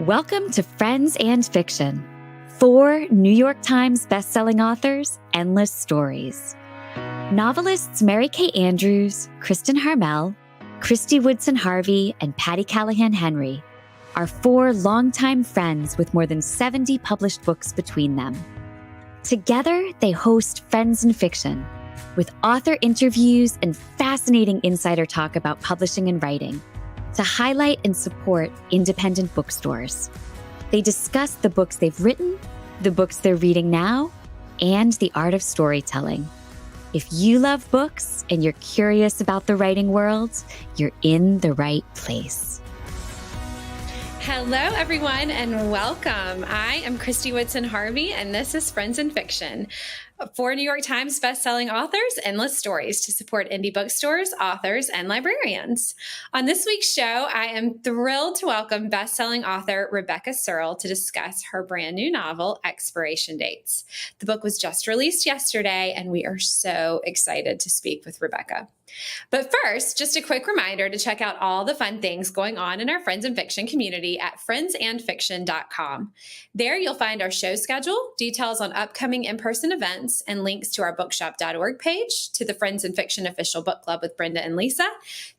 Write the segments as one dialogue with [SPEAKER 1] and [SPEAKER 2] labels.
[SPEAKER 1] Welcome to Friends and Fiction. 4 New York Times bestselling authors, endless stories. Novelists Mary Kay Andrews, Kristin Harmel, Kristy Woodson Harvey, and Patti Callahan Henry are 4 longtime friends with more than 70 published books between them. Together, they host Friends and Fiction, with author interviews and fascinating insider talk about publishing and writing, to highlight and support independent bookstores. They discuss the books they've written, the books they're reading now, and the art of storytelling. If you love books and you're curious about the writing world, you're in the right place.
[SPEAKER 2] Hello, everyone, and welcome. I am Kristy Woodson Harvey, and this is Friends and Fiction. 4 New York Times bestselling authors, endless stories to support indie bookstores, authors, and librarians. On this week's show, I am thrilled to welcome bestselling author Rebecca Serle to discuss her brand new novel, Expiration Dates. The book was just released yesterday, and we are so excited to speak with Rebecca. But first, just a quick reminder to check out all the fun things going on in our Friends and Fiction community at friendsandfiction.com. There you'll find our show schedule, details on upcoming in-person events, and links to our bookshop.org page, to the Friends and Fiction official book club with Brenda and Lisa,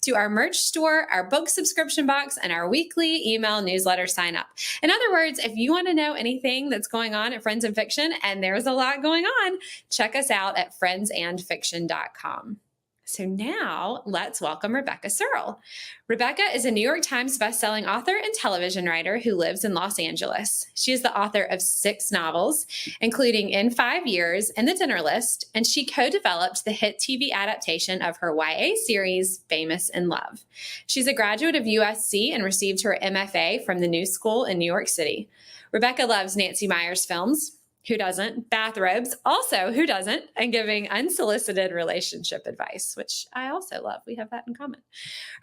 [SPEAKER 2] to our merch store, our book subscription box, and our weekly email newsletter sign up. In other words, if you want to know anything that's going on at Friends and Fiction, and there's a lot going on, check us out at friendsandfiction.com. So now let's welcome Rebecca Serle. Rebecca is a New York Times bestselling author and television writer who lives in Los Angeles. She is the author of 6 novels, including In 5 Years and The Dinner List, and she co-developed the hit TV adaptation of her YA series, Famous in Love. She's a graduate of USC and received her MFA from the New School in New York City. Rebecca loves Nancy Meyers films. Who doesn't? Bathrobes. Also, who doesn't? And giving unsolicited relationship advice, which I also love. We have that in common.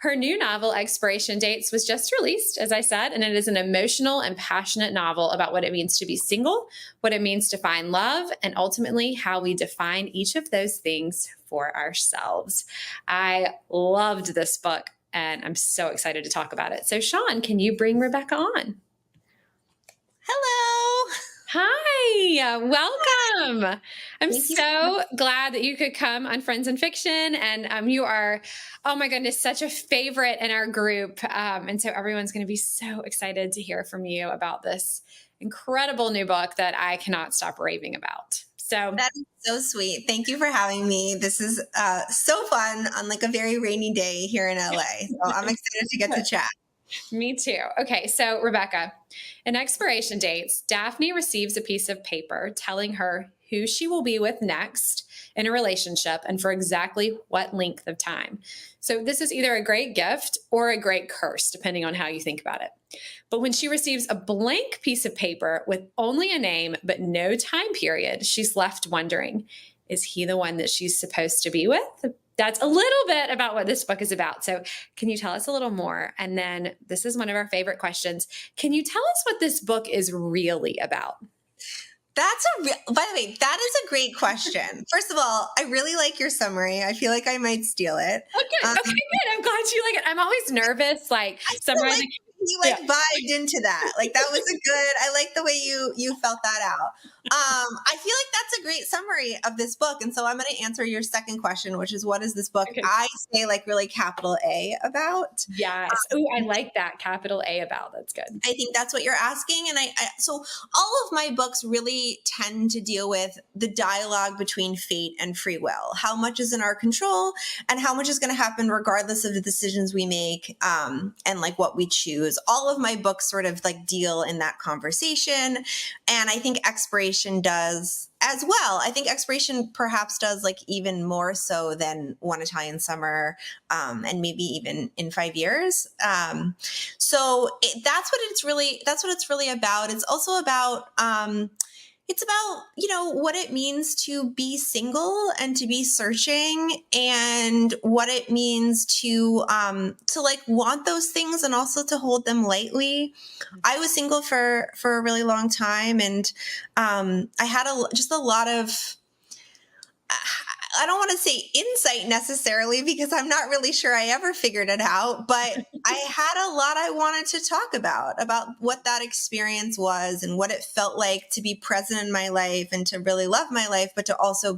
[SPEAKER 2] Her new novel, Expiration Dates, was just released, as I said, and it is an emotional and passionate novel about what it means to be single, what it means to find love, and ultimately how we define each of those things for ourselves. I loved this book, and I'm so excited to talk about it. So, Sean, can you bring Rebecca on?
[SPEAKER 3] Hello.
[SPEAKER 2] Hi, welcome. I'm so glad that you could come on Friends and Fiction. And you are, oh my goodness, such a favorite in our group. And so everyone's going to be so excited to hear from you about this incredible new book that I cannot stop raving about. So
[SPEAKER 3] that is so sweet. Thank you for having me. This is so fun on like a very rainy day here in LA. So I'm excited to get to chat.
[SPEAKER 2] Me too. Okay, so Rebecca, in Expiration Dates, Daphne receives a piece of paper telling her who she will be with next in a relationship and for exactly what length of time. So this is either a great gift or a great curse, depending on how you think about it. But when she receives a blank piece of paper with only a name but no time period, she's left wondering, is he the one that she's supposed to be with? That's a little bit about what this book is about. So can you tell us a little more? And then this is one of our favorite questions. Can you tell us what this book is really about?
[SPEAKER 3] By the way, that is a great question. First of all, I really like your summary. I feel like I might steal it.
[SPEAKER 2] Okay, good. I'm glad you like it. I'm always nervous, like summarizing.
[SPEAKER 3] You vibed into that. Like that was I like the way you felt that out. I feel like that's a great summary of this book. And so I'm going to answer your second question, which is what is this book? Okay. I say like really capital A about.
[SPEAKER 2] Yes. I like that, capital A about. That's good.
[SPEAKER 3] I think that's what you're asking. And so all of my books really tend to deal with the dialogue between fate and free will. How much is in our control and how much is going to happen regardless of the decisions we make and like what we choose. All of my books sort of like deal in that conversation. And I think Expiration does as well. I think Expiration perhaps does like even more so than One Italian Summer and maybe even In 5 Years. So that's what it's really about. It's also about it's about, what it means to be single and to be searching and what it means to like want those things and also to hold them lightly. I was single for a really long time and I had just a lot of I don't want to say insight necessarily because I'm not really sure I ever figured it out, but I had a lot I wanted to talk about what that experience was and what it felt like to be present in my life and to really love my life, but to also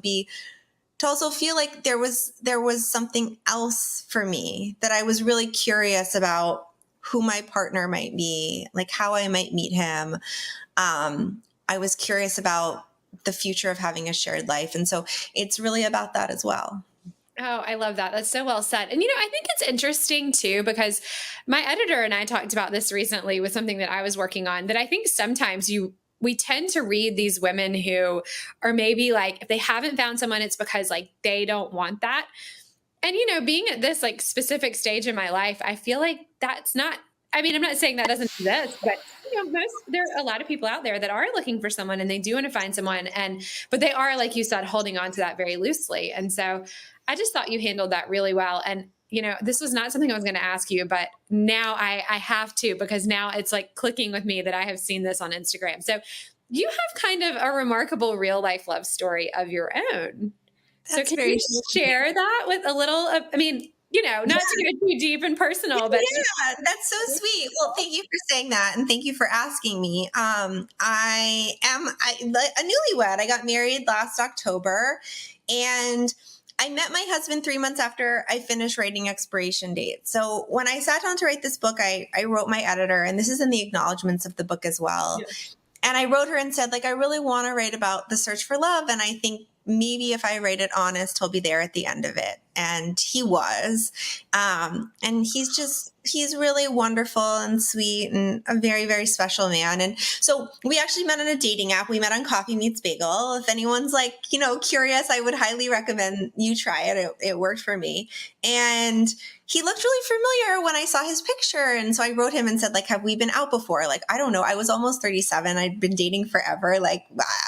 [SPEAKER 3] feel like there was something else for me, that I was really curious about who my partner might be, like how I might meet him. I was curious about the future of having a shared life. And so it's really about that as well.
[SPEAKER 2] Oh, I love that. That's so well said. And, I think it's interesting too, because my editor and I talked about this recently with something that I was working on, that I think sometimes we tend to read these women who are maybe like, if they haven't found someone, it's because like they don't want that. And, being at this like specific stage in my life, I feel like that's not, I mean, I'm not saying that doesn't exist, but there are a lot of people out there that are looking for someone and they do want to find someone, but they are, like you said, holding on to that very loosely. And so I just thought you handled that really well. And, this was not something I was going to ask you, but now I have to, because now it's like clicking with me that I have seen this on Instagram. So you have kind of a remarkable real life love story of your own. So can you share that with a little, not to go too deep and personal, but
[SPEAKER 3] yeah, that's so sweet. Well, thank you for saying that. And thank you for asking me. I am a newlywed. I got married last October, and I met my husband 3 months after I finished writing Expiration Date. So when I sat down to write this book, I wrote my editor, and this is in the acknowledgments of the book as well. Yeah. And I wrote her and said, like, I really want to write about the search for love. And I think maybe if I write it honest, he'll be there at the end of it. And he was. And he's really wonderful and sweet and a very, very special man. And so we actually met on a dating app. We met on Coffee Meets Bagel. If anyone's like, curious, I would highly recommend you try it. It worked for me. And he looked really familiar when I saw his picture. And so I wrote him and said, like, have we been out before? Like, I don't know. I was almost 37. I'd been dating forever. Like,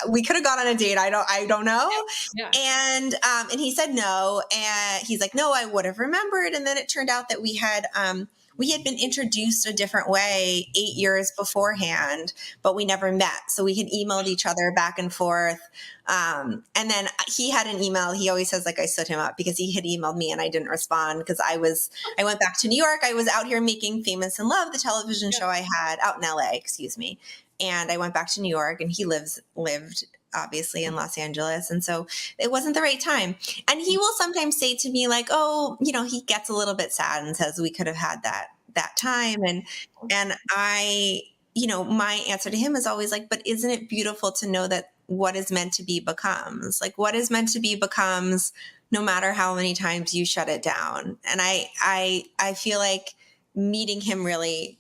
[SPEAKER 3] we could have gone on a date. I don't know. Yeah. And he said no. And he's like, no, I would have remembered. And then it turned out that we had been introduced a different way 8 years beforehand, but we never met. So we had emailed each other back and forth. And then he had an email. He always says, like, I stood him up because he had emailed me and I didn't respond because I went back to New York. I was out here making Famous in Love, the television show I had out in LA, excuse me. And I went back to New York, and he lived obviously in Los Angeles. And so it wasn't the right time. And he will sometimes say to me, like, oh, he gets a little bit sad and says we could have had that time. And I, my answer to him is always like, but isn't it beautiful to know that what is meant to be becomes? Like, what is meant to be becomes, no matter how many times you shut it down. And I feel like meeting him really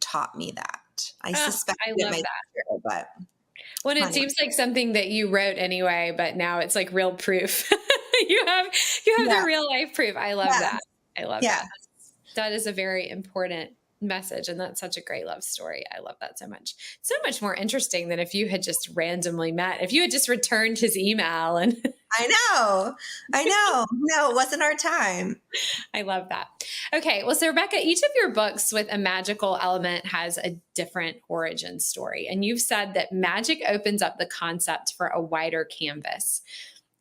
[SPEAKER 3] taught me that. I suspect
[SPEAKER 2] I love that.
[SPEAKER 3] True, but
[SPEAKER 2] well, it seems like something that you wrote anyway, but now it's like real proof. you have the real life proof. I love that. I love that. That is a very important message. And that's such a great love story. I love that so much. So much more interesting than if you had just randomly met, if you had just returned his email and
[SPEAKER 3] I know. No, it wasn't our time.
[SPEAKER 2] I love that. Okay. Well, so Rebecca, each of your books with a magical element has a different origin story. And you've said that magic opens up the concept for a wider canvas.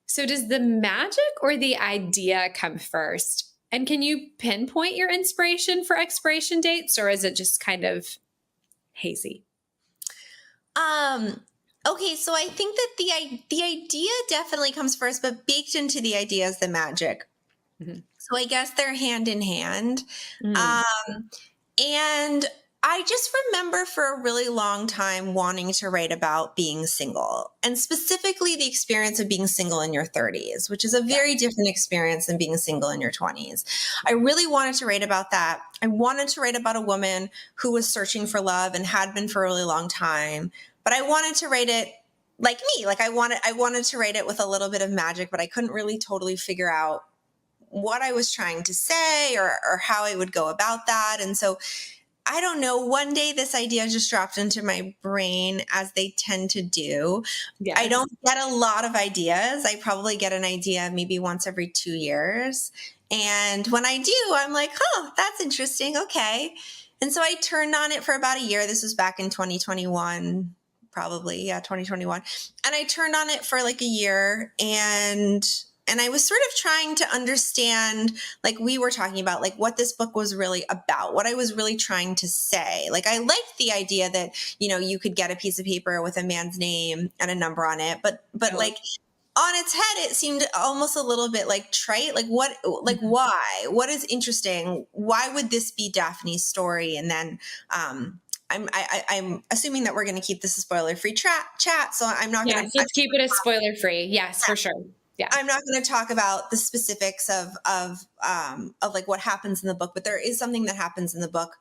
[SPEAKER 2] So does the magic or the idea come first? And can you pinpoint your inspiration for expiration dates, or is it just kind of hazy?
[SPEAKER 3] Okay, so I think that the idea definitely comes first, but baked into the idea is the magic. Mm-hmm. So I guess they're hand in hand. And I just remember for a really long time wanting to write about being single, and specifically the experience of being single in your 30s, which is a very different experience than being single in your 20s. I really wanted to write about that. I wanted to write about a woman who was searching for love and had been for a really long time, but I wanted to write it like me. Like I wanted to write it with a little bit of magic, but I couldn't really totally figure out what I was trying to say or how I would go about that. And so I don't know, one day this idea just dropped into my brain, as they tend to do. Yes. I don't get a lot of ideas. I probably get an idea maybe once every 2 years. And when I do, I'm like, oh, that's interesting. Okay. And so I turned on it for about a year. This was back in 2021, probably. Yeah, 2021. And I turned on it for like a year, and I was sort of trying to understand, like we were talking about, like what this book was really about, what I was really trying to say. Like I liked the idea that, you could get a piece of paper with a man's name and a number on it, but like on its head, it seemed almost a little bit like trite. Like why? What is interesting? Why would this be Daphne's story? And then, I'm assuming that we're going to keep this a spoiler-free chat, so I'm not going to.
[SPEAKER 2] Yes, let's keep it a spoiler-free. Yes, for sure. Yeah,
[SPEAKER 3] I'm not going to talk about the specifics of like what happens in the book, but there is something that happens in the book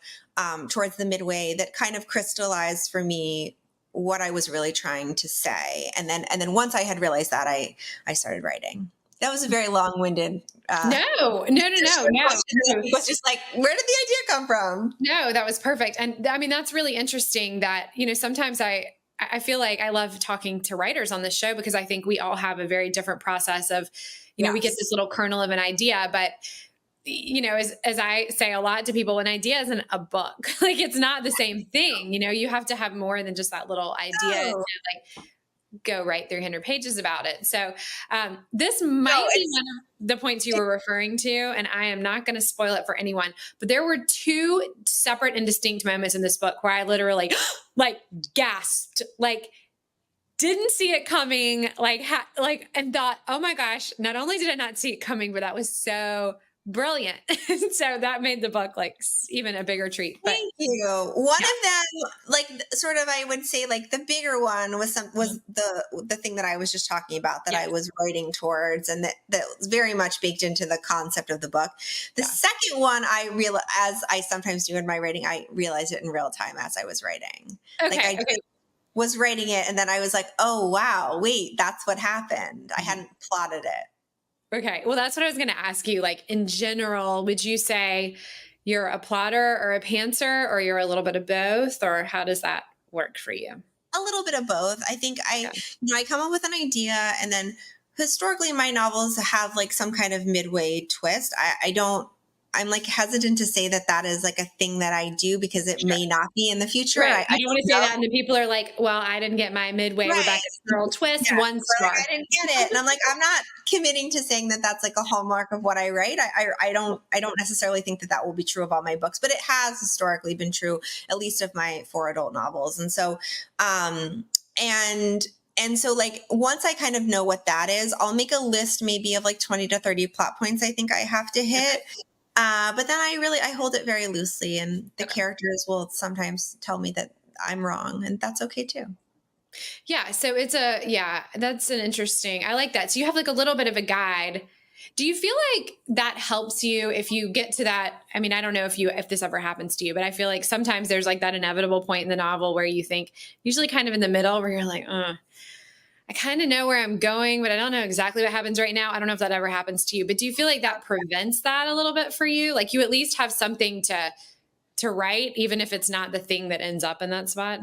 [SPEAKER 3] towards the midway that kind of crystallized for me what I was really trying to say. And then once I had realized that, I started writing. That was a very long-winded.
[SPEAKER 2] No.
[SPEAKER 3] It was just like, where did the idea come from?
[SPEAKER 2] No, that was perfect. And I mean, that's really interesting that, sometimes I feel like I love talking to writers on this show because I think we all have a very different process of, we get this little kernel of an idea, but as I say a lot to people, an idea isn't a book. Like it's not the same thing. You have to have more than just that little idea to like go write 300 pages about it. So this might be one of the points you were referring to, and I am not going to spoil it for anyone, but there were two separate and distinct moments in this book where I literally like gasped, like didn't see it coming, and thought, oh my gosh, not only did I not see it coming, but that was so brilliant. So that made the book like even a bigger treat. But,
[SPEAKER 3] thank you. One of them, like sort of, I would say like the bigger one was the thing that I was just talking about that I was writing towards, and that was very much baked into the concept of the book. The second one, as I sometimes do in my writing, I realized it in real time as I was writing.
[SPEAKER 2] Okay.
[SPEAKER 3] Was writing it, and then I was like, oh wow, wait, that's what happened. I hadn't plotted it.
[SPEAKER 2] Okay. Well, that's what I was going to ask you. Like in general, would you say you're a plotter or a pantser, or you're a little bit of both, or how does that work for you?
[SPEAKER 3] A little bit of both. I think I come up with an idea, and then historically my novels have like some kind of midway twist. I'm like hesitant to say that is like a thing that I do because it may not be in the future.
[SPEAKER 2] Right. I don't want to say that. And then people are like, well, I didn't get my midway Rebecca Serle twist, 1 star.
[SPEAKER 3] Like, I didn't get it. And I'm like, I'm not committing to saying that that's like a hallmark of what I write. I don't necessarily think that will be true of all my books, but it has historically been true, at least of my 4 adult novels. And so, and so like, once I kind of know what that is, I'll make a list maybe of like 20 to 30 plot points I think I have to hit. But then I hold it very loosely, and the characters will sometimes tell me that I'm wrong, and that's okay too.
[SPEAKER 2] Yeah. So that's an interesting, I like that. So you have like a little bit of a guide. Do you feel like that helps you if you get to that? I mean, I don't know if this ever happens to you, but I feel like sometimes there's like that inevitable point in the novel where you think, usually kind of in the middle, where you're like, I kind of know where I'm going, but I don't know exactly what happens right now. I don't know if that ever happens to you, but do you feel like that prevents that a little bit for you? Like you at least have something to write, even if it's not the thing that ends up in that spot?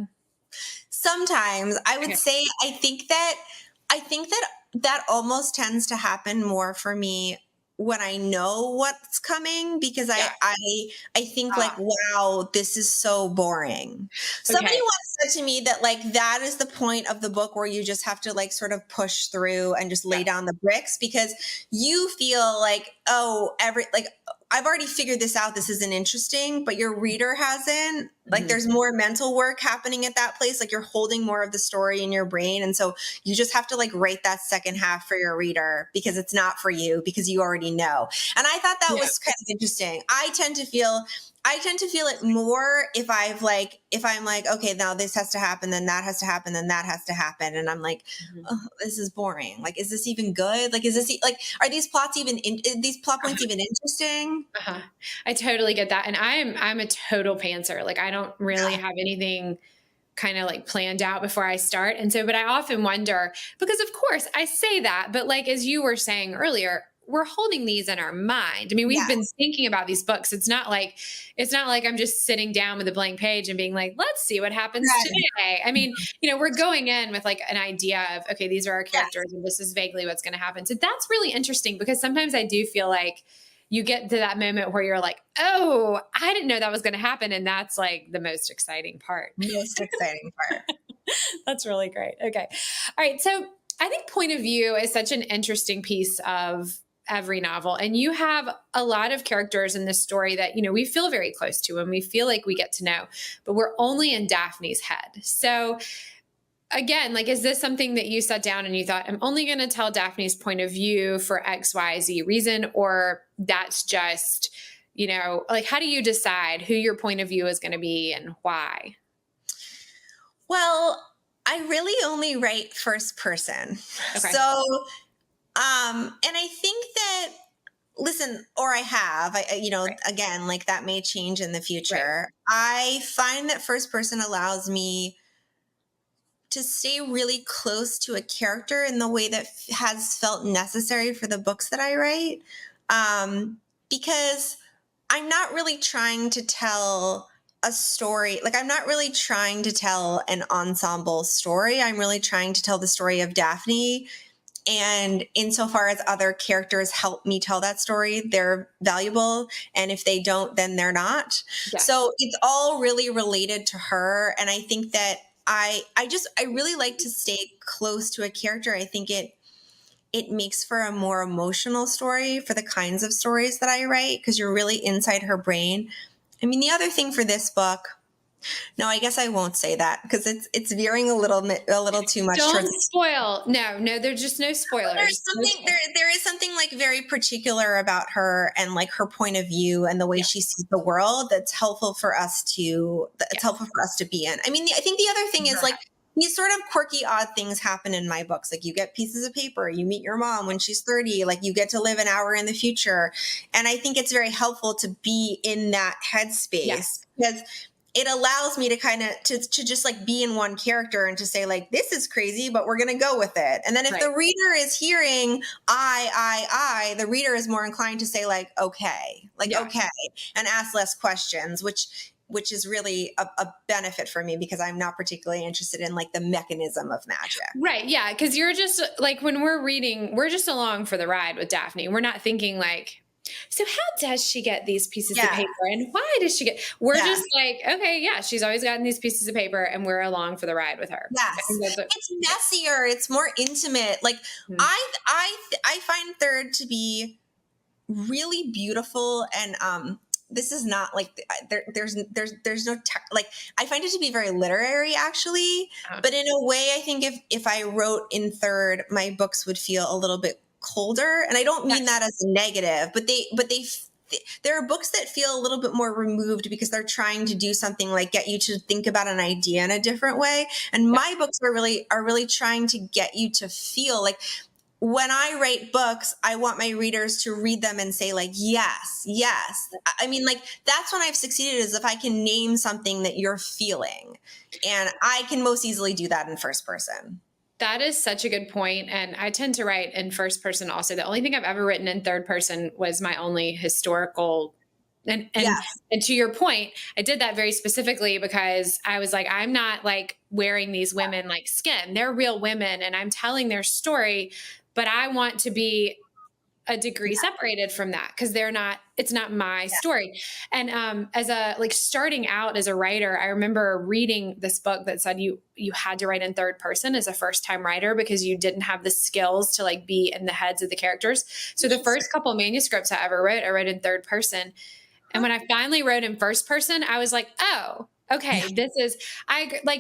[SPEAKER 3] Sometimes I would say, I think that almost tends to happen more for me when I know what's coming, because I think like, wow, this is so boring. Somebody once said to me that like, that is the point of the book where you just have to like sort of push through and just lay down the bricks, because you feel like, I've already figured this out. This isn't interesting, but your reader hasn't. Like there's more mental work happening at that place. Like you're holding more of the story in your brain. And so you just have to like write that second half for your reader, because it's not for you, because you already know. And I thought that was kind of interesting. I tend to feel it more if I'm like, okay, now this has to happen, then that has to happen, then that has to happen. And I'm like, oh, this is boring. Like, is this even good? Like, are these plots these plot points even interesting?
[SPEAKER 2] I totally get that. And I'm a total pantser. Like I don't really have anything kind of like planned out before I start. And so, but I often wonder, because of course I say that, but like, as you were saying earlier, we're holding these in our mind. I mean, we've been thinking about these books. It's not like I'm just sitting down with a blank page and being like, let's see what happens today. I mean, we're going in with like an idea of, okay, these are our characters and this is vaguely what's going to happen. So that's really interesting, because sometimes I do feel like you get to that moment where you're like, oh, I didn't know that was going to happen. And that's like the most exciting part.
[SPEAKER 3] Most exciting part.
[SPEAKER 2] That's really great. Okay. All right. So I think point of view is such an interesting piece of every novel. And you have a lot of characters in this story that, we feel very close to and we feel like we get to know, but we're only in Daphne's head. So again, like, is this something that you sat down and you thought, I'm only going to tell Daphne's point of view for X, Y, Z reason? Or that's just, like, how do you decide who your point of view is going to be and why?
[SPEAKER 3] Well, I really only write first person.
[SPEAKER 2] Okay.
[SPEAKER 3] So, and I think that, listen, or I have,
[SPEAKER 2] Right.
[SPEAKER 3] again, like that may change in the future.
[SPEAKER 2] Right.
[SPEAKER 3] I find that first person allows me to stay really close to a character in the way that has felt necessary for the books that I write. Because I'm not really trying to tell a story. Like, I'm not really trying to tell an ensemble story. I'm really trying to tell the story of Daphne. And insofar as other characters help me tell that story, they're valuable. And if they don't, then they're not.
[SPEAKER 2] Yeah.
[SPEAKER 3] So it's all really related to her. And I think that I really like to stay close to a character. I think it makes for a more emotional story for the kinds of stories that I write, because you're really inside her brain. I mean, the other thing for this book, no, I guess I won't say that because it's veering a little too much.
[SPEAKER 2] Don't spoil. No, there's just no spoilers.
[SPEAKER 3] There is something like very particular about her and like her point of view and the way she sees the world that's helpful for us to be in. I mean, I think the other thing is like these sort of quirky, odd things happen in my books. Like, you get pieces of paper, you meet your mom when she's 30, like you get to live an hour in the future. And I think it's very helpful to be in that headspace because it allows me to kind of to just like be in one character and to say like, this is crazy, but we're going to go with it. And then if the reader is hearing the reader is more inclined to say like, okay, and ask less questions, which is really a benefit for me because I'm not particularly interested in like the mechanism of magic.
[SPEAKER 2] Right. Yeah. Because you're just like, when we're reading, we're just along for the ride with Daphne. We're not thinking like, so how does she get these pieces of paper and why does she get, we're just like, okay, yeah, she's always gotten these pieces of paper and we're along for the ride with her.
[SPEAKER 3] Yes. It's messier. It's more intimate. Like I find third to be really beautiful. And, this is not like there's no like I find it to be very literary actually, but in a way I think if I wrote in third, my books would feel a little bit colder, and I don't mean that as a negative, but there are books that feel a little bit more removed because they're trying to do something like get you to think about an idea in a different way, and my books are really trying to get you to feel like. When I write books, I want my readers to read them and say like, yes. I mean, like, that's when I've succeeded, is if I can name something that you're feeling. And I can most easily do that in first person.
[SPEAKER 2] That is such a good point. And I tend to write in first person also. The only thing I've ever written in third person was my only historical. And to your point, I did that very specifically because I was like, I'm not like wearing these women like skin. They're real women and I'm telling their story. But I want to be a degree separated from that because it's not my story. And as a like starting out as a writer, I remember reading this book that said you had to write in third person as a first time writer because you didn't have the skills to like be in the heads of the characters. So the first couple manuscripts I ever wrote, I wrote in third person. And when I finally wrote in first person, I was like, oh, okay, this is,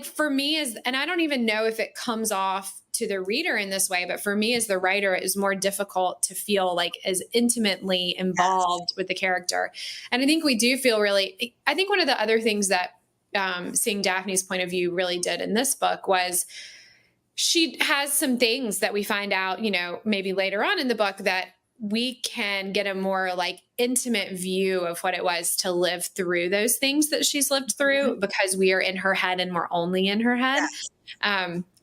[SPEAKER 2] for me and I don't even know if it comes off to the reader in this way, but for me as the writer, it is more difficult to feel like as intimately involved with the character. And I think we do feel I think one of the other things that seeing Daphne's point of view really did in this book was she has some things that we find out, maybe later on in the book that we can get a more like intimate view of what it was to live through those things that she's lived through because we are in her head and we're only in her head.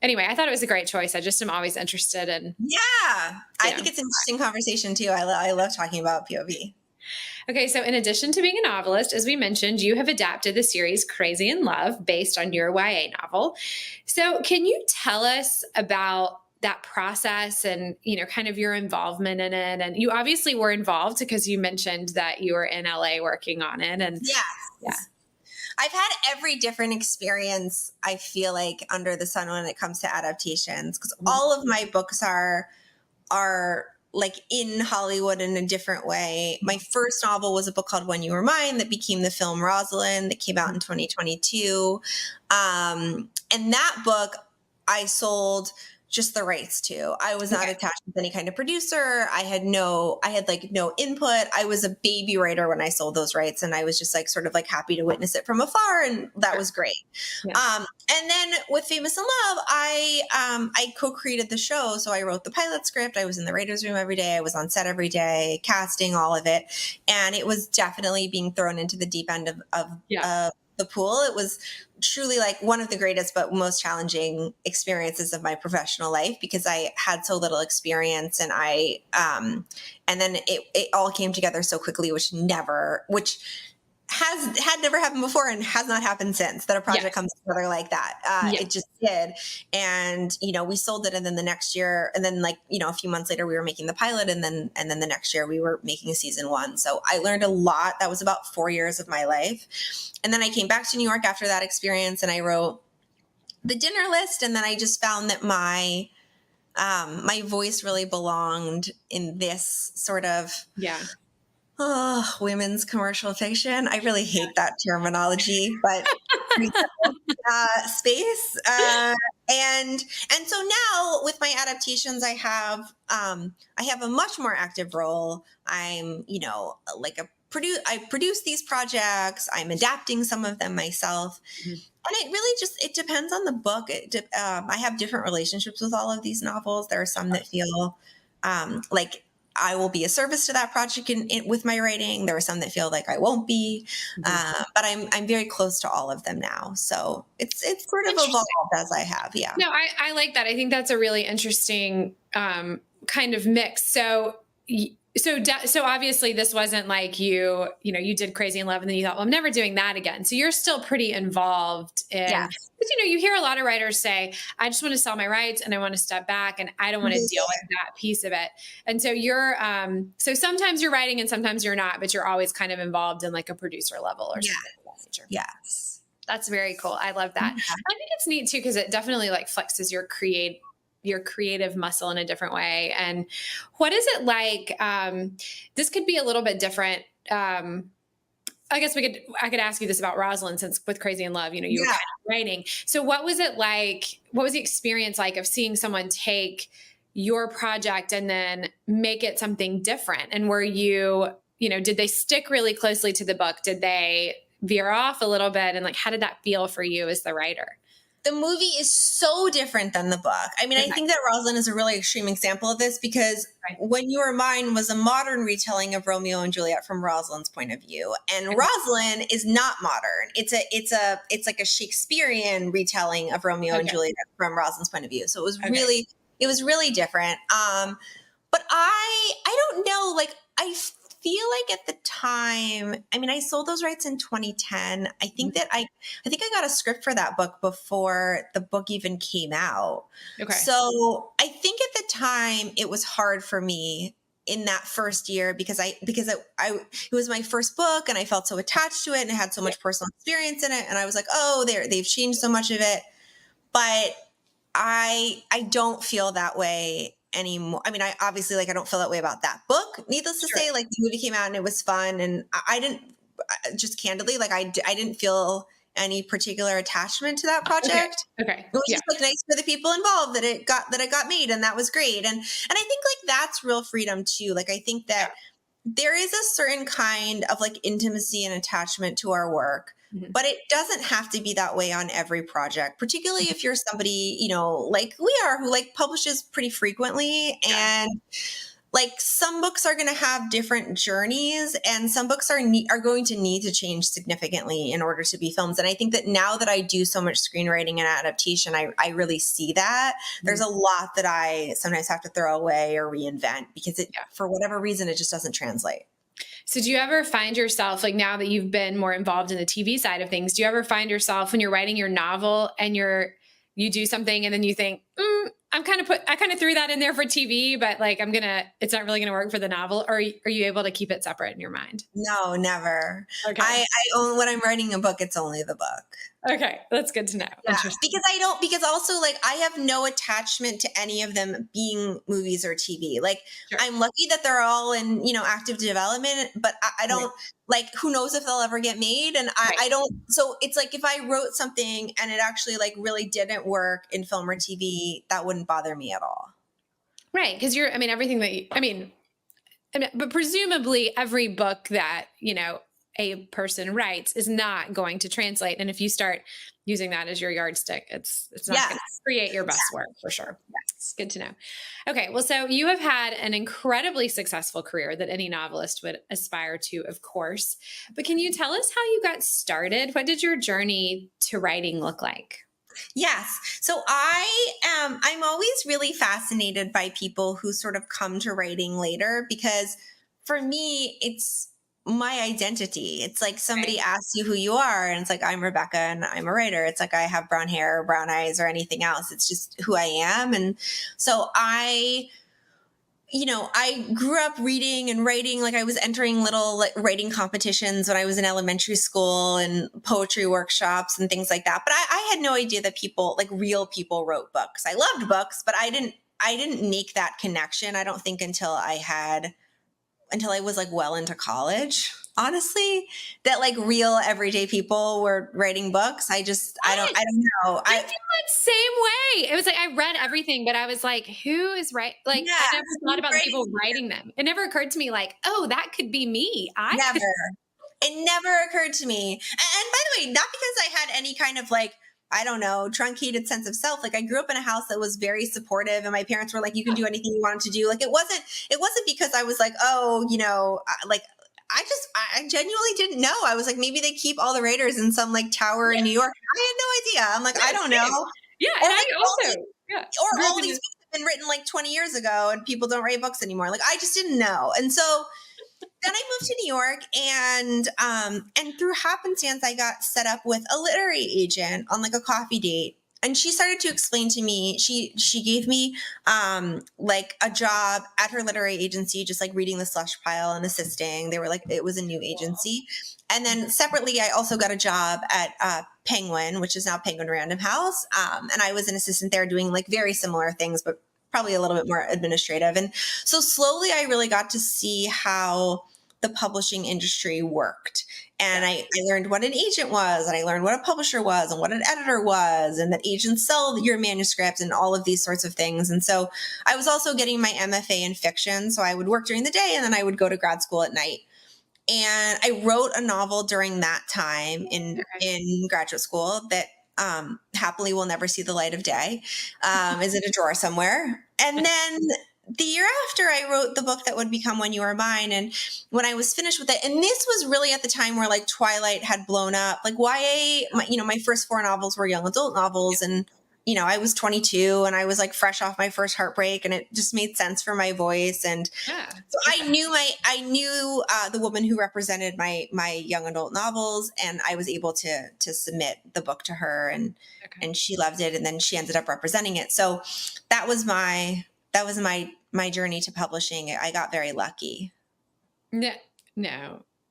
[SPEAKER 2] Anyway, I thought it was a great choice. I just am always interested in.
[SPEAKER 3] Yeah. I think it's an interesting conversation too. I love talking about POV.
[SPEAKER 2] Okay. So in addition to being a novelist, as we mentioned, you have adapted the series Crazy in Love based on your YA novel. So can you tell us about that process and, kind of your involvement in it? And you obviously were involved because you mentioned that you were in LA working on it. And
[SPEAKER 3] I've had every different experience, I feel like, under the sun when it comes to adaptations, because all of my books are like in Hollywood in a different way. My first novel was a book called When You Were Mine that became the film Roslin that came out in 2022. And that book I sold just the rights to. I was not attached with any kind of producer. I had like no input. I was a baby writer when I sold those rights, and I was just like sort of like happy to witness it from afar, and that was great. Yeah. And then with Famous in Love, I co-created the show, so I wrote the pilot script. I was in the writers' room every day. I was on set every day, casting, all of it, and it was definitely being thrown into the deep end of the pool. It was truly like one of the greatest but most challenging experiences of my professional life, because I had so little experience, and and then it all came together so quickly, which had never happened before and has not happened since, that a project comes together like that. It just did. And, we sold it. And then the next year, and then a few months later, we were making the pilot. And then the next year we were making season 1. So I learned a lot. That was about 4 years of my life. And then I came back to New York after that experience, and I wrote The Dinner List. And then I just found that my voice really belonged in this sort of, women's commercial fiction. I really hate that terminology, but space. And so now with my adaptations, I have a much more active role. I'm, I produce these projects. I'm adapting some of them myself. Mm-hmm. And it really it depends on the book. I have different relationships with all of these novels. There are some that feel like I will be a service to that project with my writing. There are some that feel like I won't be, but I'm very close to all of them now. So it's sort of evolved as I have. Yeah.
[SPEAKER 2] No, I like that. I think that's a really interesting kind of mix. So obviously this wasn't like you did Crazy in Love and then you thought, well, I'm never doing that again. So you're still pretty involved in, because, you hear a lot of writers say, I just want to sell my rights and I want to step back and I don't want to deal with that piece of it. And so you're, so sometimes you're writing and sometimes you're not, but you're always kind of involved in like a producer level or something of that nature.
[SPEAKER 3] Yes.
[SPEAKER 2] That's very cool. I love that. Yeah. I think it's neat too, because it definitely like flexes your creative muscle in a different way. And what is it like? This could be a little bit different. I guess I could ask you this about Roslin, since with Crazy in Love, you were kind of writing. So what was it like? What was the experience like of seeing someone take your project and then make it something different? And were you, did they stick really closely to the book? Did they veer off a little bit? And like, how did that feel for you as the writer?
[SPEAKER 3] The movie is so different than the book. I mean, I think that Roslin is a really extreme example of this, because When You Were Mine was a modern retelling of Romeo and Juliet from Roslin's point of view. And Roslin is not modern. It's like a Shakespearean retelling of Romeo and Juliet from Roslin's point of view. So it was really different. But I don't know, like I feel like at the time, I mean, I sold those rights in 2010. I think that I got a script for that book before the book even came out. Okay. So I think at the time it was hard for me in that first year because it was my first book and I felt so attached to it and it had so much personal experience in it. And I was like, oh, they've changed so much of it. But I don't feel that way anymore. I mean, I obviously I don't feel that way about that book. Needless to say, like the movie came out and it was fun, and I didn't, just candidly, I didn't feel any particular attachment to that project. Okay. It was just nice for the people involved that it got made, and that was great. And I think that's real freedom too. I think that there is a certain kind of intimacy and attachment to our work. Mm-hmm. But it doesn't have to be that way on every project, particularly if you're somebody, like we are, who publishes pretty frequently. Yeah. And some books are going to have different journeys, and some books are going to need to change significantly in order to be films. And I think that now that I do so much screenwriting and adaptation, I really see that. Mm-hmm. There's a lot that I sometimes have to throw away or reinvent because for whatever reason, it just doesn't translate.
[SPEAKER 2] So do you ever find yourself, now that you've been more involved in the TV side of things, do you ever find yourself when you're writing your novel and you do something and then you think, I'm I kind of threw that in there for TV, but like, it's not really going to work for the novel. Or are you able to keep it separate in your mind?
[SPEAKER 3] No, never.
[SPEAKER 2] Okay.
[SPEAKER 3] I own, when I'm writing a book, it's only the book.
[SPEAKER 2] Okay. That's good to know.
[SPEAKER 3] Yeah,
[SPEAKER 2] Interesting.
[SPEAKER 3] because also like I have no attachment to any of them being movies or TV. Like
[SPEAKER 2] Sure.
[SPEAKER 3] I'm lucky that they're all in, active development, but I don't like, who knows if they'll ever get made. And I don't, so it's like, if I wrote something and it actually like really didn't work in film or TV, that wouldn't bother me at all.
[SPEAKER 2] Right. Cause everything that but presumably every book that, a person writes is not going to translate. And if you start using that as your yardstick, it's not going to create your best work for sure. It's good to know. Okay. Well, so you have had an incredibly successful career that any novelist would aspire to, of course, but can you tell us how you got started? What did your journey to writing look like?
[SPEAKER 3] Yes. So I'm always really fascinated by people who sort of come to writing later, because for me, it's my identity. It's like somebody asks you who you are and it's like, I'm Rebecca and I'm a writer. It's like I have brown hair or brown eyes or anything else. It's just who I am. And so I grew up reading and writing. Like I was entering little writing competitions when I was in elementary school and poetry workshops and things like that. But I had no idea that real people wrote books. I loved books, but I didn't make that connection. I don't think until I was like well into college, honestly, that like real everyday people were writing books. I don't know.
[SPEAKER 2] I feel that same way. It was like, I read everything, but I was like, who is right? Like, I never thought about the people writing them. It never occurred to me like, oh, that could be me.
[SPEAKER 3] It never occurred to me. And by the way, not because I had any kind of like, I don't know, truncated sense of self. Like I grew up in a house that was very supportive and my parents were like, you can do anything you wanted to do. Like it wasn't because I was like, oh, I genuinely didn't know. I was like, maybe they keep all the writers in some like tower in New York. I had no idea. I'm like, I don't know.
[SPEAKER 2] Yeah.
[SPEAKER 3] Or
[SPEAKER 2] And
[SPEAKER 3] like, all these
[SPEAKER 2] it.
[SPEAKER 3] books have been written like 20 years ago and people don't write books anymore. Like I just didn't know. And so then I moved to New York and through happenstance, I got set up with a literary agent on like a coffee date. And she started to explain to me, she gave me like a job at her literary agency, just like reading the slush pile and assisting. They were like, it was a new agency. And then separately, I also got a job at Penguin, which is now Penguin Random House. And I was an assistant there doing like very similar things, but probably a little bit more administrative. And so slowly I really got to see how the publishing industry worked. And I learned what an agent was, and I learned what a publisher was and what an editor was, and that agents sell your manuscript and all of these sorts of things. And so I was also getting my MFA in fiction. So I would work during the day and then I would go to grad school at night. And I wrote a novel during that time in graduate school that happily will never see the light of day, is in a drawer somewhere. And then the year after, I wrote the book that would become When You Are Mine. And when I was finished with it, and this was really at the time where like Twilight had blown up, like YA, my first 4 novels were young adult novels. And, I was 22 and I was like fresh off my first heartbreak and it just made sense for my voice. And so I knew the woman who represented my young adult novels, and I was able to submit the book to her and she loved it. And then she ended up representing it. So that was my journey to publishing. I got very lucky.
[SPEAKER 2] No.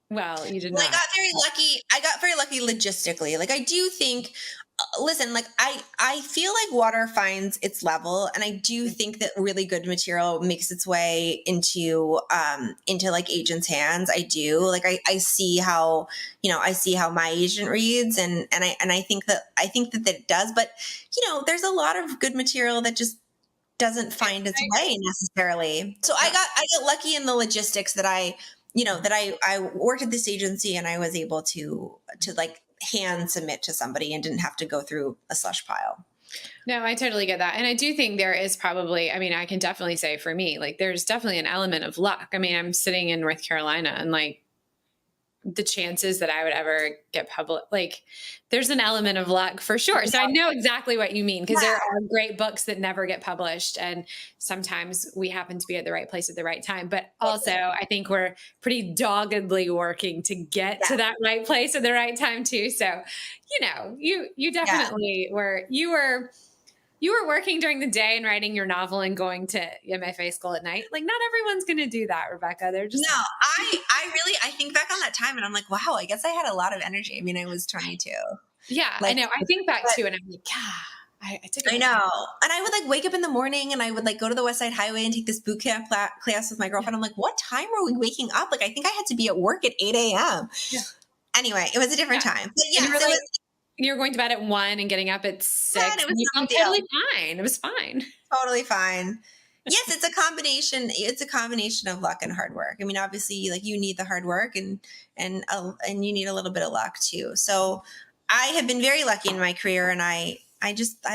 [SPEAKER 2] Well, you did not.
[SPEAKER 3] I got very lucky logistically. Like I do think, listen, like I feel like water finds its level, and I do think that really good material makes its way into like agents' hands. I do. Like I see how, my agent reads and I think that it does, but there's a lot of good material that just doesn't find its way necessarily. So I got lucky in the logistics that I worked at this agency and I was able to like hand submit to somebody and didn't have to go through a slush pile.
[SPEAKER 2] No, I totally get that. And I do think there is probably, I can definitely say for me, like there's definitely an element of luck. I'm sitting in North Carolina and like the chances that I would ever get public, like there's an element of luck for sure. So I know exactly what you mean, because there are great books that never get published. And sometimes we happen to be at the right place at the right time. But also I think we're pretty doggedly working to get to that right place at the right time too. So, you definitely were You were working during the day and writing your novel and going to MFA school at night. Like, not everyone's going to do that, Rebecca. They're just
[SPEAKER 3] No, I think back on that time and I'm like, wow, I guess I had a lot of energy. I mean, I was 22.
[SPEAKER 2] Yeah,
[SPEAKER 3] Like,
[SPEAKER 2] I know. I think back too, and I'm like, I took.
[SPEAKER 3] I know, and I would like wake up in the morning and I would like go to the West Side Highway and take this boot camp class with my girlfriend. I'm like, what time are we waking up? Like, I think I had to be at work at 8 a.m.
[SPEAKER 2] Yeah.
[SPEAKER 3] Anyway, it was a different time. But yes,
[SPEAKER 2] it was. You were going to bed at 1 and getting up at 6.
[SPEAKER 3] Yeah, it was
[SPEAKER 2] totally fine. It was fine.
[SPEAKER 3] Totally fine. Yes, it's a combination. It's a combination of luck and hard work. I mean, obviously, like you need the hard work and you need a little bit of luck too. So I have been very lucky in my career, and I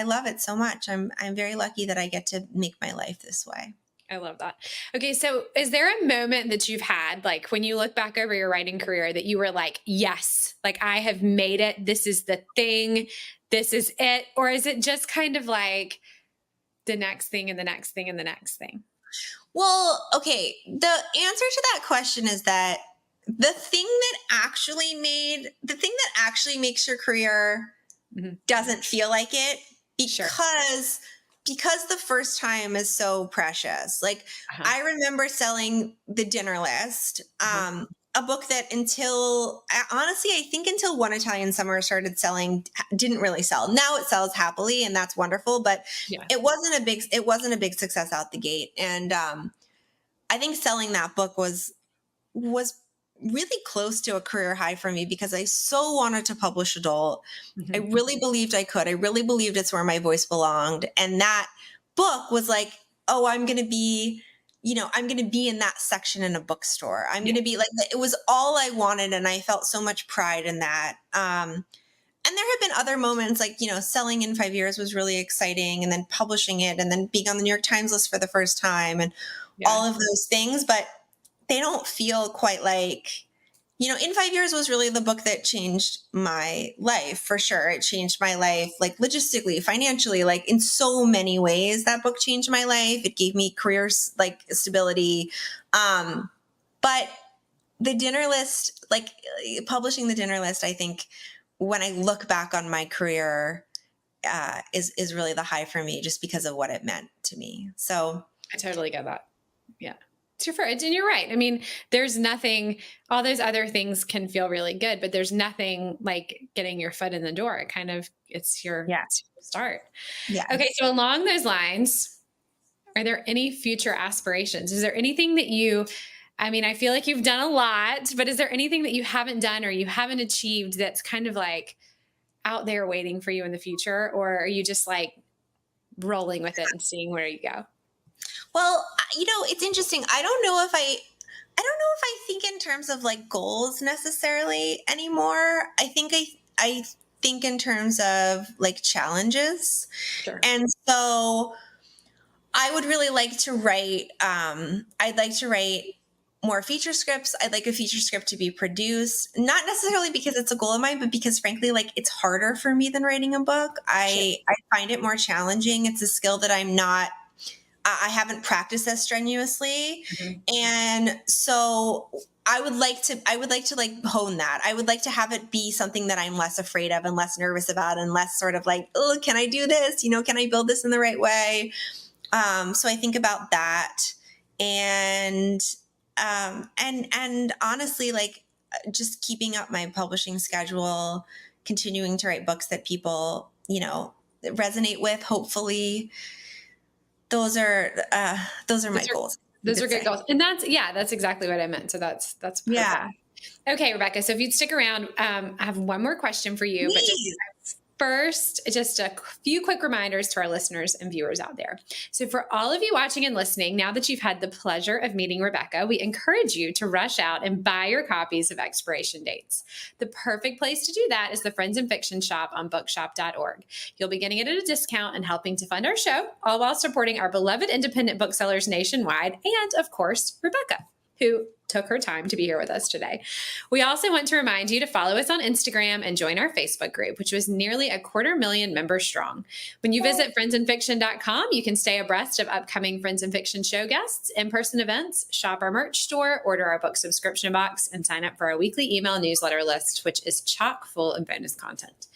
[SPEAKER 3] love it so much. I'm very lucky that I get to make my life this way.
[SPEAKER 2] I love that. Okay. So is there a moment that you've had, like when you look back over your writing career, that you were like, yes, like I have made it. This is the thing. This is it. Or is it just kind of like the next thing and the next thing and the next thing?
[SPEAKER 3] Well, okay. The answer to that question is that the thing that actually makes your career doesn't feel like it because the first time is so precious. Like I remember selling The Dinner List, a book that I think until One Italian Summer started selling, didn't really sell. Now it sells happily and that's wonderful, but it wasn't a big success out the gate. And I think selling that book was really close to a career high for me because I so wanted to publish adult. I really believed I could. I really believed it's where my voice belonged. And that book was like, oh, I'm going to be in that section in a bookstore. I'm going to be like, it was all I wanted. And I felt so much pride in that. And there have been other moments like, selling in 5 years was really exciting, and then publishing it and then being on the New York Times list for the first time and all of those things. But they don't feel quite like, In 5 years was really the book that changed my life for sure. It changed my life, like logistically, financially, like in so many ways. That book changed my life. It gave me career like stability. But The Dinner List, like publishing The Dinner List, I think when I look back on my career, is really the high for me just because of what it meant to me. So
[SPEAKER 2] I totally get that. Yeah. And you're right. I mean, there's nothing, all those other things can feel really good, but there's nothing like getting your foot in the door. It's your start. Yeah. Okay. So along those lines, are there any future aspirations? Is there anything that I feel like you've done a lot, but is there anything that you haven't done or you haven't achieved that's kind of like out there waiting for you in the future? Or are you just like rolling with it and seeing where you go?
[SPEAKER 3] Well, it's interesting. I don't know if I think in terms of like goals necessarily anymore. I think in terms of like challenges. Sure. And so I would really like to write, I'd like to write more feature scripts. I'd like a feature script to be produced, not necessarily because it's a goal of mine, but because frankly, like it's harder for me than writing a book. I find it more challenging. It's a skill that I haven't practiced as strenuously. And so I would like to like hone that. I would like to have it be something that I'm less afraid of and less nervous about and less sort of like, oh, can I do this? Can I build this in the right way? So I think about that and honestly, like just keeping up my publishing schedule, continuing to write books that people, resonate with, hopefully. Those are my goals.
[SPEAKER 2] Those are good goals. And that's exactly what I meant. So that's perfect. Yeah. Okay, Rebecca. So if you'd stick around, I have one more question for you, but just a few quick reminders to our listeners and viewers out there. So for all of you watching and listening, now that you've had the pleasure of meeting Rebecca, we encourage you to rush out and buy your copies of Expiration Dates. The perfect place to do that is the Friends in Fiction shop on bookshop.org. You'll be getting it at a discount and helping to fund our show, all while supporting our beloved independent booksellers nationwide and, of course, Rebecca, who took her time to be here with us today. We also want to remind you to follow us on Instagram and join our Facebook group, which was nearly 250,000 members strong. When you visit friendsinfiction.com, you can stay abreast of upcoming Friends in Fiction show guests, in-person events, shop our merch store, order our book subscription box, and sign up for our weekly email newsletter list, which is chock full of bonus content.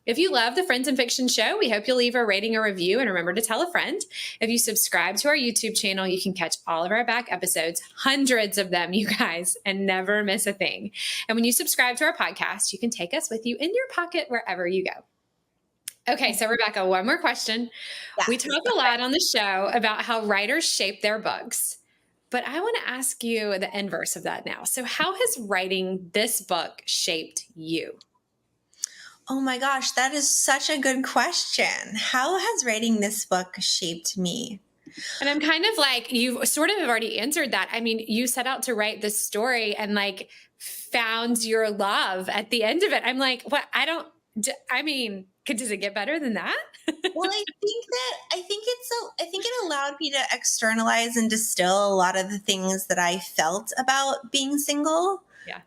[SPEAKER 2] If you love the Friends and Fiction show, we hope you'll leave a rating or review and remember to tell a friend. If you subscribe to our YouTube channel, you can catch all of our back episodes, hundreds of them, you guys, and never miss a thing. And when you subscribe to our podcast, you can take us with you in your pocket wherever you go. Okay, so Rebecca, one more question.
[SPEAKER 3] Yeah.
[SPEAKER 2] We talk a lot on the show about how writers shape their books, but I want to ask you the inverse of that now. So how has writing this book shaped you?
[SPEAKER 3] Oh my gosh, that is such a good question. How has writing this book shaped me?
[SPEAKER 2] And I'm kind of like, you sort of have already answered that. I mean, you set out to write this story and like found your love at the end of it. I'm like, what? Does it get better than that?
[SPEAKER 3] Well, I think it allowed me to externalize and distill a lot of the things that I felt about being single.
[SPEAKER 2] Yeah.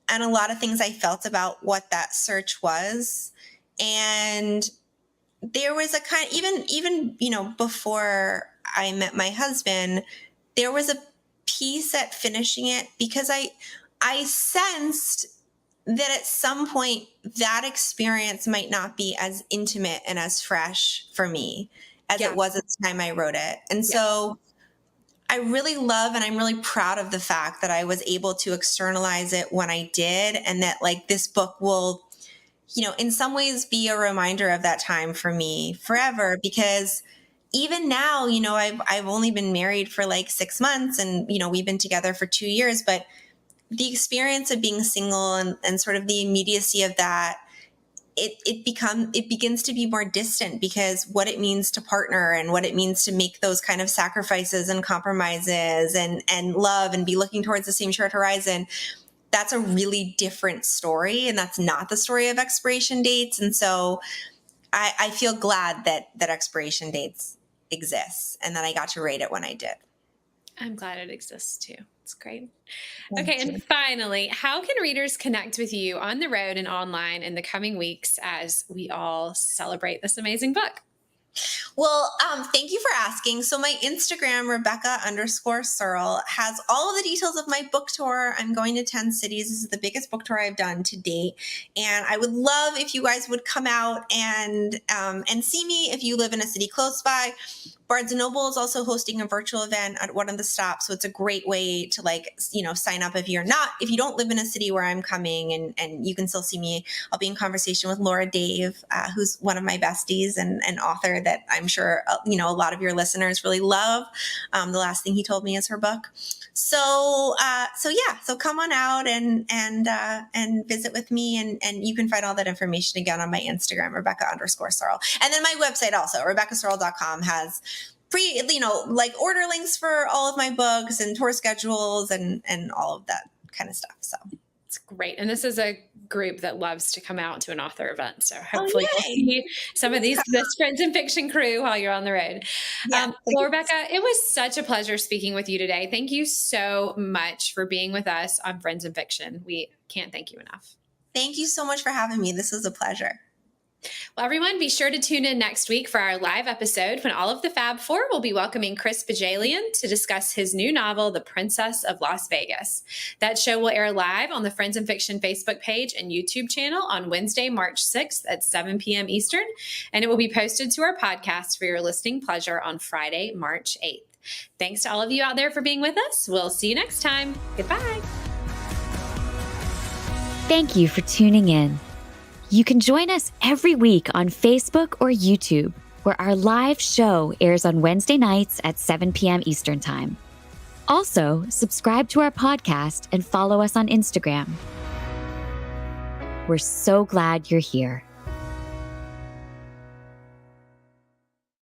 [SPEAKER 3] And a lot of things I felt about what that search was. And there was a kind of, even, before I met my husband, there was a piece at finishing it because I sensed that at some point that experience might not be as intimate and as fresh for me as it was at the time I wrote it. And so I really love and I'm really proud of the fact that I was able to externalize it when I did, and that like this book will, in some ways be a reminder of that time for me forever, because even now, I've only been married for like 6 months and, we've been together for 2 years, but the experience of being single and sort of the immediacy of that, it begins to be more distant, because what it means to partner and what it means to make those kind of sacrifices and compromises and love and be looking towards the same shared horizon, that's a really different story. And that's not the story of Expiration Dates. And so I feel glad that Expiration Dates exists and that I got to write it when I did.
[SPEAKER 2] I'm glad it exists too. It's great. Okay. And finally, how can readers connect with you on the road and online in the coming weeks as we all celebrate this amazing book?
[SPEAKER 3] Well, thank you for asking. So my Instagram, Rebecca_Serle, has all of the details of my book tour. I'm going to 10 cities. This is the biggest book tour I've done to date. And I would love if you guys would come out and see me if you live in a city close by. Barnes & Noble is also hosting a virtual event at one of the stops. So it's a great way to sign up if you don't live in a city where I'm coming, and you can still see me. I'll be in conversation with Laura Dave, who's one of my besties and an author that I'm sure, a lot of your listeners really love. The last thing he told me is her book. So come on out and visit with me, and you can find all that information again on my Instagram, Rebecca_Serle. And then my website also, RebeccaSerle.com, has order links for all of my books and tour schedules and all of that kind of stuff. So
[SPEAKER 2] it's great. And this is a group that loves to come out to an author event. So hopefully you'll see some of this Friends and Fiction crew while you're on the road.
[SPEAKER 3] Yeah,
[SPEAKER 2] well, Rebecca, it was such a pleasure speaking with you today. Thank you so much for being with us on Friends and Fiction. We can't thank you enough.
[SPEAKER 3] Thank you so much for having me. This was a pleasure.
[SPEAKER 2] Well, everyone, be sure to tune in next week for our live episode when all of the Fab Four will be welcoming Chris Bajalian to discuss his new novel, The Princess of Las Vegas. That show will air live on the Friends and Fiction Facebook page and YouTube channel on Wednesday, March 6th at 7 p.m. Eastern, and it will be posted to our podcast for your listening pleasure on Friday, March 8th. Thanks to all of you out there for being with us. We'll see you next time. Goodbye.
[SPEAKER 1] Thank you for tuning in. You can join us every week on Facebook or YouTube, where our live show airs on Wednesday nights at 7 p.m. Eastern Time. Also, subscribe to our podcast and follow us on Instagram. We're so glad you're here.